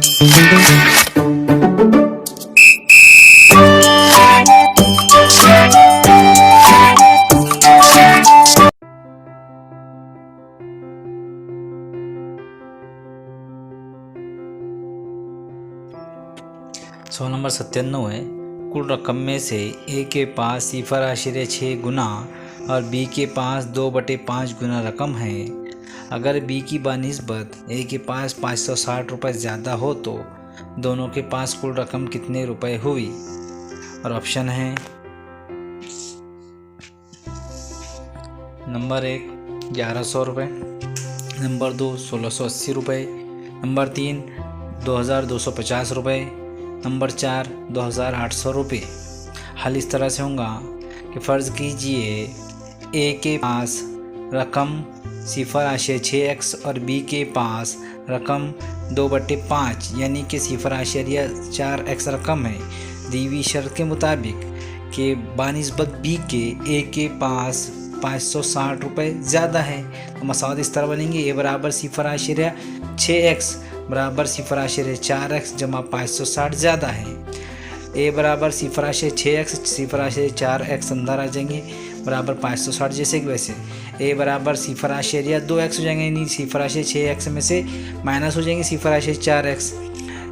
सवाल नंबर 97 है। कुल रकम में से ए के पास 0.6 गुना और बी के पास 2/5 गुना रकम है। अगर बी की बनिस्बत ए के पास 560 रुपये ज़्यादा हो तो दोनों के पास कुल रकम कितने रुपए हुई। और ऑप्शन है नंबर 1 1100 रुपये, नंबर 2 1680 रुपये, नंबर 3 2250 रुपये, नंबर 4 2800 रुपये। हल इस तरह से होगा कि फ़र्ज़ कीजिए ए के पास रकम 0.6x और बी के पास रकम 2/5 यानी कि 0.4x रकम है। दी हुई शर्त के मुताबिक कि बानिस्बत बी के ए के पास 560 रुपये ज़्यादा है, तो मसावत इस तरह बनेंगे। ए बराबर 0.6x बराबर 0.4x जमा 560 ज़्यादा है। ए बराबर 0.6x 0.4x अंदर आ जाएंगे बराबर 560 जैसे कि वैसे। ए बराबर 0.2x हो जाएंगे, यानी 0.6x में से माइनस हो जाएंगे 0.4x।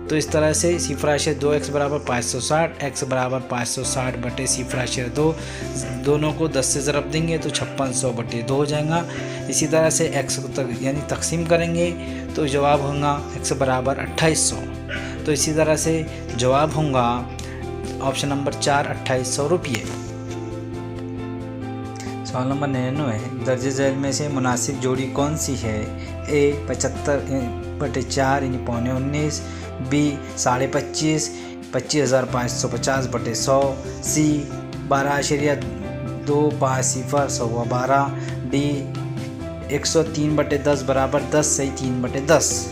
तो इस तरह से 0.2x बराबर 560, x बराबर 560 बटे 0.2, दोनों को 10 से ज़रब देंगे तो 5600 बटे 2 हो जाएगा। इसी तरह से x को यानी तकसीम करेंगे तो जवाब होगा x बराबर 2800। तो इसी तरह से जवाब होगा ऑप्शन नंबर 4 2800 रुपये। सवाल नंबर 99 है। दर्ज झैल में से मुनासिब जोड़ी कौन सी है। ए 75/4 यानी 19.5, बी 25.5 25,550 बटे 100, सी 12.250 12, डी 103/10 बराबर 10 सही 3/10।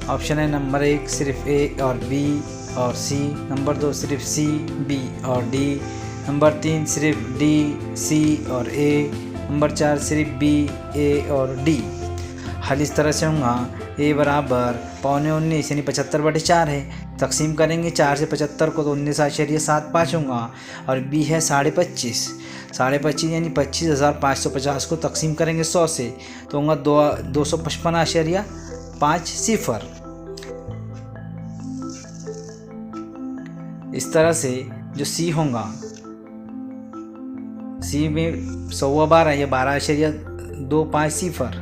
ऑप्शन है नंबर 1 सिर्फ ए और बी और सी, नंबर 2 सिर्फ सी बी और डी, नंबर 3 सिर्फ डी सी और ए, नंबर 4 सिर्फ बी ए और डी। हल इस तरह से होगा। ए बराबर 19.5 यानी 75/4 है, तकसीम करेंगे 4 से 75 को तो 19.75 होगा। और बी है 25.5 यानी 25,550 को तकसीम करेंगे 100 से तो होगा 255.50। इस तरह से जो सी होगा, सी में 112 या 12.250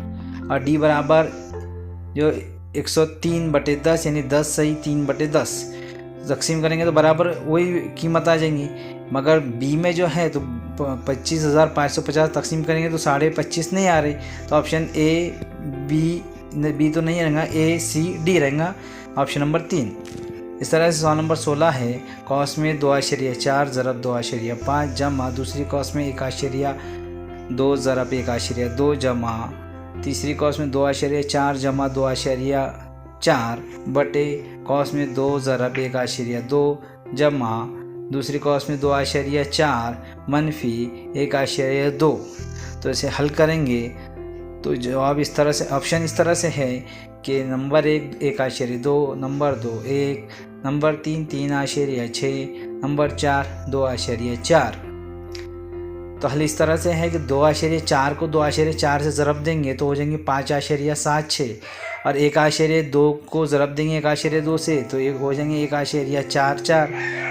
और डी बराबर जो 103/10 यानी 10 सही 3/10 तकसीम करेंगे तो बराबर वही कीमत आ जाएंगी। मगर बी में जो है तो 25,550 तकसीम करेंगे तो 25.5 नहीं आ रही, तो ऑप्शन ए बी तो नहीं रहेगा, ए सी डी रहेगा ऑप्शन नंबर 3। इस तरह से सवाल नंबर 16 है। कॉस में 2.4 ज़रब 2.5 जमा दूसरी कॉस में 1.2 ज़रब 1.2 जमा तीसरी कॉस में 2.4 जमा 2.4 बटे कॉस में 2 ज़रब 1.2 जमा दूसरी कॉस में 2.4 मनफी 1.2। तो इसे हल करेंगे तो जवाब इस तरह से, ऑप्शन इस तरह से है कि नंबर 1 1.2, नंबर 2 1, नंबर 3 3.6, नंबर 4 2.4। तो हल इस तरह से है कि 2.4 को 2.4 से ज़रब देंगे तो हो जाएंगे 5.76 और 1.2 को ज़रब देंगे 1.2 से तो एक हो जाएंगे 1.44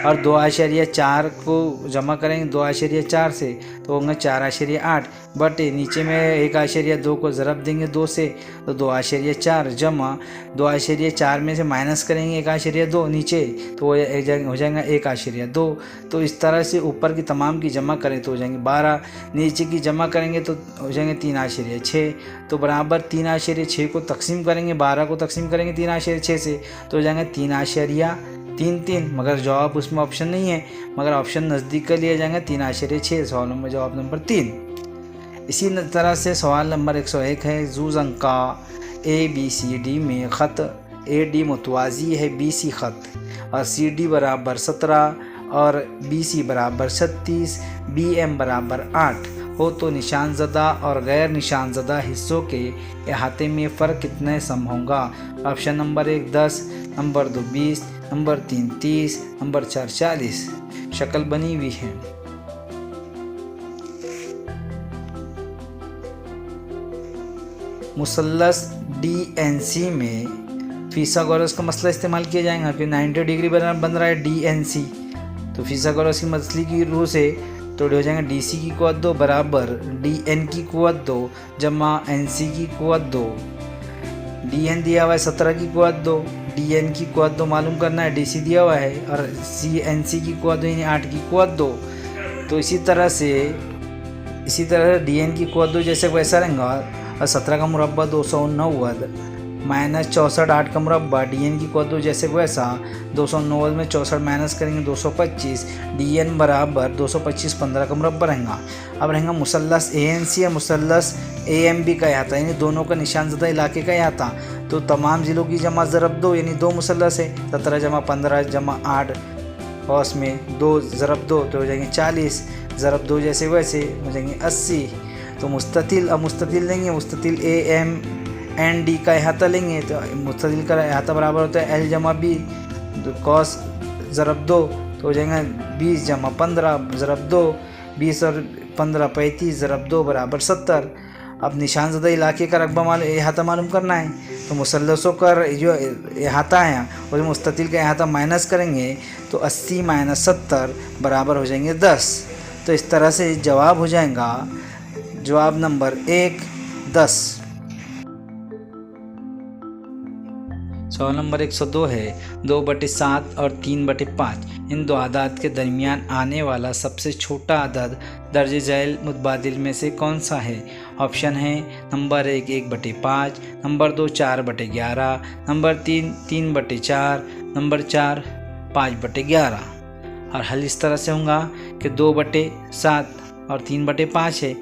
और 2.4 को जमा करेंगे 2.4 से तो होंगे 4.8 बटे नीचे में 1.2 को ज़रब देंगे 2 से तो 2.4 जमा 2.4 में से माइनस करेंगे 1.2 नीचे तो हो जाएगा 1.2। तो इस तरह से ऊपर की तमाम की जमा करें तो हो जाएंगे 12, नीचे की जमा करेंगे तो हो जाएंगे 3.6। तो बराबर 3.6 को तकसीम करेंगे 12 को तकसीम करेंगे 3.6 से तो हो जाएंगे 3.33। मगर जवाब उसमें ऑप्शन नहीं है, मगर ऑप्शन नज़दीक का लिया जाएगा 3.6। सवाल नंबर जवाब नंबर 3। इसी तरह से सवाल नंबर 101 है। जूज़ अंका ABCD में ख़त AD मुतवाज़ी है BC ख़त और CD बराबर 17 और BC बराबर 36, BM बराबर 8 हो तो निशानज़दा और गैर निशानज़दा हिस्सों के अहाते में फ़र्क कितने सम होगा। Option number 1 10, number 2 20, number 3 30, number 4 40। शक्ल बनी हुई है। मुसल्लस DNC में फिसागोरस का मसला इस्तेमाल किया जाएगा कि 90 डिग्री बन रहा है DNC, तो फिसागोरस की मसले की रूह से तो हो जाएगा DC की क़ुव्वत 2 बराबर DN की क़ुव्वत 2 जमा NC की क़ुव्वत 2। DN दिया हुआ है 17 की क़ुव्वत 2, DN की क़ुव्वत 2 मालूम करना है, DC दिया हुआ है और NC की क़ुव्वत 2 यानी 8 की क़ुव्वत 2। तो इसी तरह DN की क़ुव्वत 2 जैसे वैसा रहेगा और 17 का मुरब्बा 290 माइनस 64 8 का मुरब्बा DN की क़ुव्वत 2 जैसे वैसा 290 में 64 माइनस करेंगे 225, DN बराबर 225 15 का मुरब्बा रहेगा। अब रहेगा मुसल्लस ANC या मुसल्लस AMB का अहाता, यानी दोनों का निशानज़दा इलाके का अहाता। तो तमाम ज़िलों की जमा ज़रब 2 यानी 2 मुसल्लस है, 17 जमा 15 जमा 8 और उसमें 2 ज़रब 2 तो हो जाएंगे 40, ज़रब 2 जैसे वैसे हो जाएंगे 80। तो मुस्ततिल, अब मुस्ततिल लेंगे, मुस्ततिल AMND का अहाता लेंगे तो मुस्ततिल का अहाता बराबर होता है L जमा B कॉस ज़रब 2 तो हो जाएगा 20 जमा 15 ज़रब 2, 20 और 15 35 ज़रब 2 बराबर 70। अब निशानज़दा इलाके का रकबा अहाता मालूम करना है, तो मुसल्लसों का जो अहाता है और मुस्ततिल का अहाता माइनस करेंगे तो 80 माइनस 70 बराबर हो जाएंगे 10। तो इस तरह से जवाब हो जाएगा, जवाब नंबर 1 10। सवाल नंबर 102 है 2/7 और 3/5 इन दो आदाद के दरमियान आने वाला सबसे छोटा आदद दर्ज झैल मुतबादिल में से कौन सा है। ऑप्शन है नंबर 1 1/5, नंबर 2 4/11, नंबर 3 3/4, नंबर 4 5/11। और हल इस तरह से होगा कि 2/7 और 3/5 है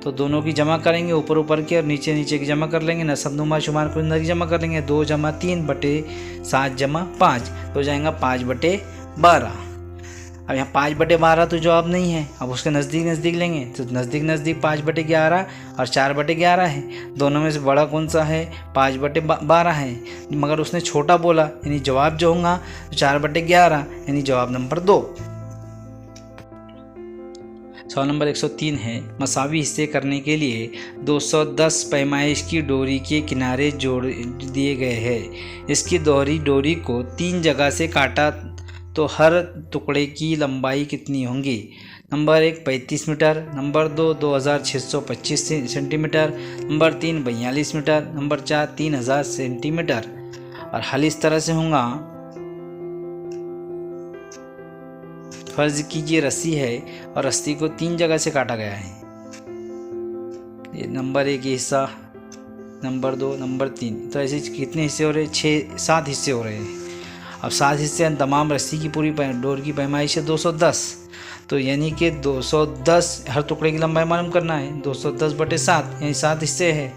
तो दोनों की जमा करेंगे, ऊपर ऊपर की और नीचे नीचे की जमा कर लेंगे, नसबनुमा शुमार को अंदर की जमा कर लेंगे। 2 जमा 3/7 जमा 5 तो जाएगा 5/12। अब यहाँ 5/12 तो जवाब नहीं है, अब उसके नज़दीक लेंगे तो नज़दीक 5/11 और 4/11 है। दोनों में से बड़ा कौन सा है, 5/12 है, मगर उसने छोटा बोला यानी जवाब जो होगा तो 4/11 यानी जवाब नंबर 2। सवाल नंबर 103 है मसावी हिस्से करने के लिए 210 पैमाइश की डोरी के किनारे जोड़ दिए गए हैं। इसकी दोहरी डोरी को 3 जगह से काटा तो हर टुकड़े की लंबाई कितनी होगी। Number 1 35 metre, number 2 2625 centimetre, number 3 42 metre, number 4 3000 centimetre. और हल इस तरह से होगा, फर्ज कीजिए रस्सी है और रस्सी को 3 जगह से काटा गया है। ये नंबर 1 हिस्सा, नंबर 2, नंबर 3, तो ऐसे कितने हिस्से हो रहे हैं, 6-7 हिस्से हो रहे हैं। अब 7 हिस्से हैं, तमाम रस्सी की पूरी डोर की पैमाइश है 210, तो यानी कि 210 हर टुकड़े की लंबाई मालूम करना है। 210/7 यानी 7 हिस्से है,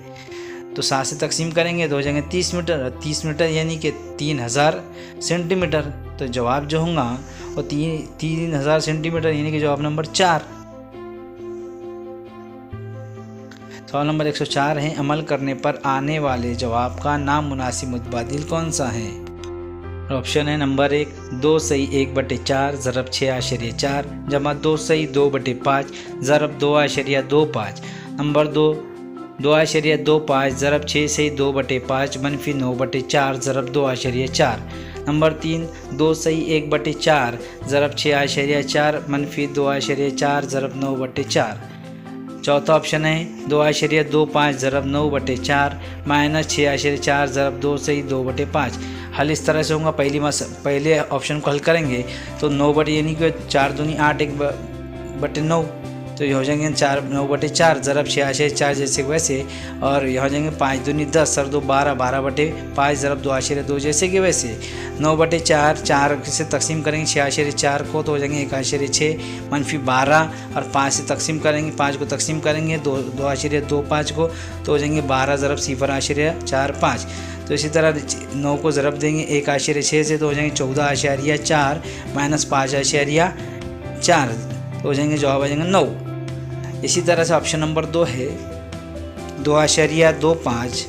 तो 7 से तकसीम करेंगे तो हो जाएंगे 30 मीटर। 30 मीटर यानी कि 3000 सेंटीमीटर। तो जवाब जो होगा वो 3000 सेंटीमीटर यानी कि जवाब नंबर 4। सवाल नंबर 104 है अमल करने पर आने वाले जवाब का नामुनासिब मुतबादिल कौन सा है। ऑप्शन है नंबर 1 2 सही 1/4 ज़रब 6.4 जमा 2 सही 2/5 ज़रब 2.25, नंबर 2 2.25 ज़रब 6 सही 2/5 मनफी 9/4 ज़रब 2.4, नंबर 3 2 सही 1/4 ज़रब 6.4 मनफी 2.4 ज़रब 9/4। चौथा ऑप्शन है 2.25 ज़रब 9/4 माइनस 6.4 ज़रब 2 सही 2/5। हल इस तरह से होगा, पहले ऑप्शन को हल करेंगे तो 9 यानी कि 4 दूनी 8 1/9 तो ये हो जाएंगे 9/4 ज़रब 6.4 जैसे वैसे, और ये हो जाएंगे 5 दूनी 10 और 2 12 12/5 ज़रब 2.2 जैसे कि वैसे। 9/4 4 से तकसीम करेंगे 6.4 को तो हो जाएंगे 1.6 मनफी 12 और 5 से तकसीम करेंगे 5 को तकसीम करेंगे 2.25 को तो हो जाएंगे 12 ज़रब 0.45। तो इसी तरह 9 को ज़रब देंगे 1.6 से तो हो जाएंगे 14.4 माइनस 5.4 तो हो जाएंगे जवाब आ जाएंगे 9। इसी तरह से ऑप्शन नंबर 2 है 2.25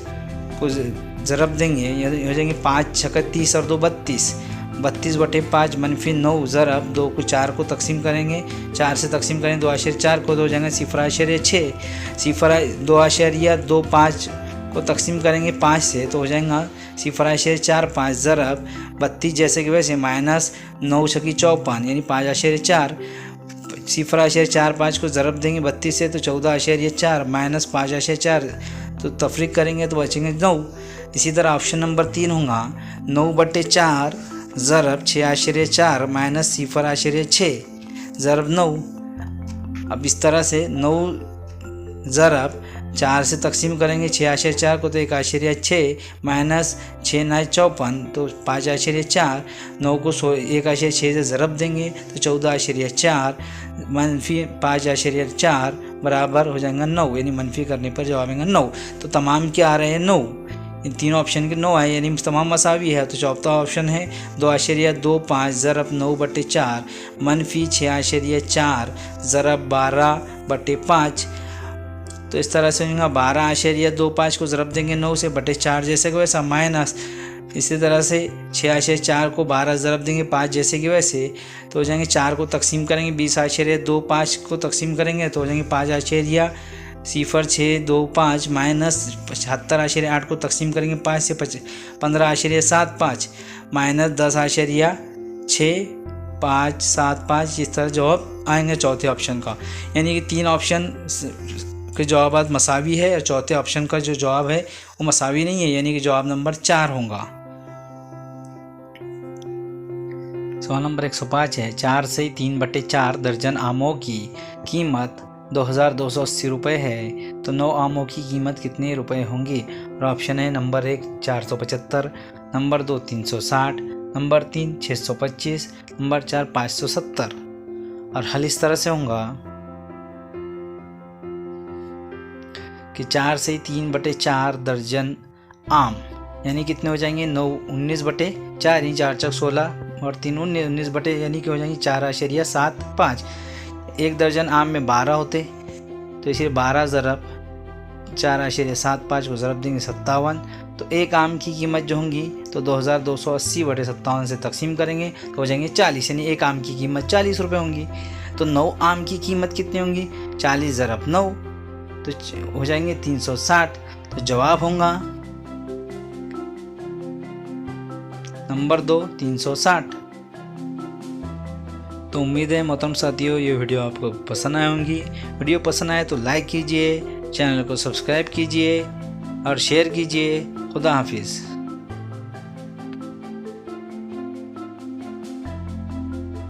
को ज़रब देंगे, हो जाएंगे 5 छक्के 30 और 2 32, 32/5 -9 ज़रब 2 को 4 को तकसीम करेंगे, 4 से तकसीम करेंगे 2.4 को तो हो जाएंगे 0.6, 2.25 को तकसीम करेंगे 5 से तो हो जाएगा 0.45 ज़रब 32 जैसे कि वैसे -9 छक्की 54 यानी 5.4, 0.45 को ज़रब देंगे 32 से तो 14.4 -5.4 तो तफरीक करेंगे तो बचेंगे 9। इसी तरह ऑप्शन नंबर 3 होगा 9/4 ज़रब 6.4 -0.6 ज़रब 9। अब इस तरह से 9 ज़रब 4 से तकसीम करेंगे 6.4 को तो 1.6 -6 54 तो 5.4, 9 को 1.6 से ज़रब देंगे तो 14.4 -5.4 बराबर हो जाएगा 9, यानी मनफी करने पर जवाब आएगा 9। तो तमाम क्या आ रहे हैं 9, इन तीनों ऑप्शन के 9 आए यानी तमाम मसावी है। तो चौथा ऑप्शन है 2.25 ज़रब 9/4 -6.4 ज़रब 12/5। तो इस तरह से 12.25 को ज़रब देंगे 9 से /4 जैसे कि वैसा माइनस, इसी तरह से 6.4 को 12 ज़रब देंगे 5 जैसे कि वैसे तो हो जाएंगे 4 को तकसीम करेंगे 20.25 को तकसीम करेंगे तो हो जाएंगे 5.0625 -75.8 को तकसीम करेंगे 5 से 15.75 -10.6575। इस तरह जवाब आएंगे चौथे ऑप्शन का, यानी कि 3 ऑप्शन के जवाब मसावी है और चौथे ऑप्शन का जो जवाब है वो मसावी नहीं है, यानी कि जवाब नंबर 4 होगा। सवाल नंबर 105 है 4 से 3/4 दर्जन आमों की कीमत 2280 रुपये है तो 9 आमों की कीमत कितने रुपए होंगी? और ऑप्शन है नंबर 1 475, नंबर 2 360, नंबर 3 625, नंबर 4 570। और हल इस तरह से होगा कि 4 से 3/4 दर्जन आम यानी कितने हो जाएंगे 9 19/4 यानी 4 चक 16 और 3 19 बटे यानी कि हो जाएंगे 4.75। एक दर्जन आम में 12 होते तो इसलिए 12 ज़रब 4.75 को ज़रब देंगे 57, तो एक आम की कीमत जो होंगी तो 2280/57 से तकसीम करेंगे तो हो जाएंगे 40, यानी एक आम की कीमत 40 रुपये होंगी। तो 9 आम की कीमत कितनी होंगी 40 ज़रब 9 तो हो जाएंगे 360। तो जवाब होगा नंबर 2 360। तो उम्मीद है मोहतरम साथियों ये वीडियो आपको पसंद आए होंगी। वीडियो पसंद आए तो लाइक कीजिए, चैनल को सब्सक्राइब कीजिए और शेयर कीजिए। खुदा हाफिज़।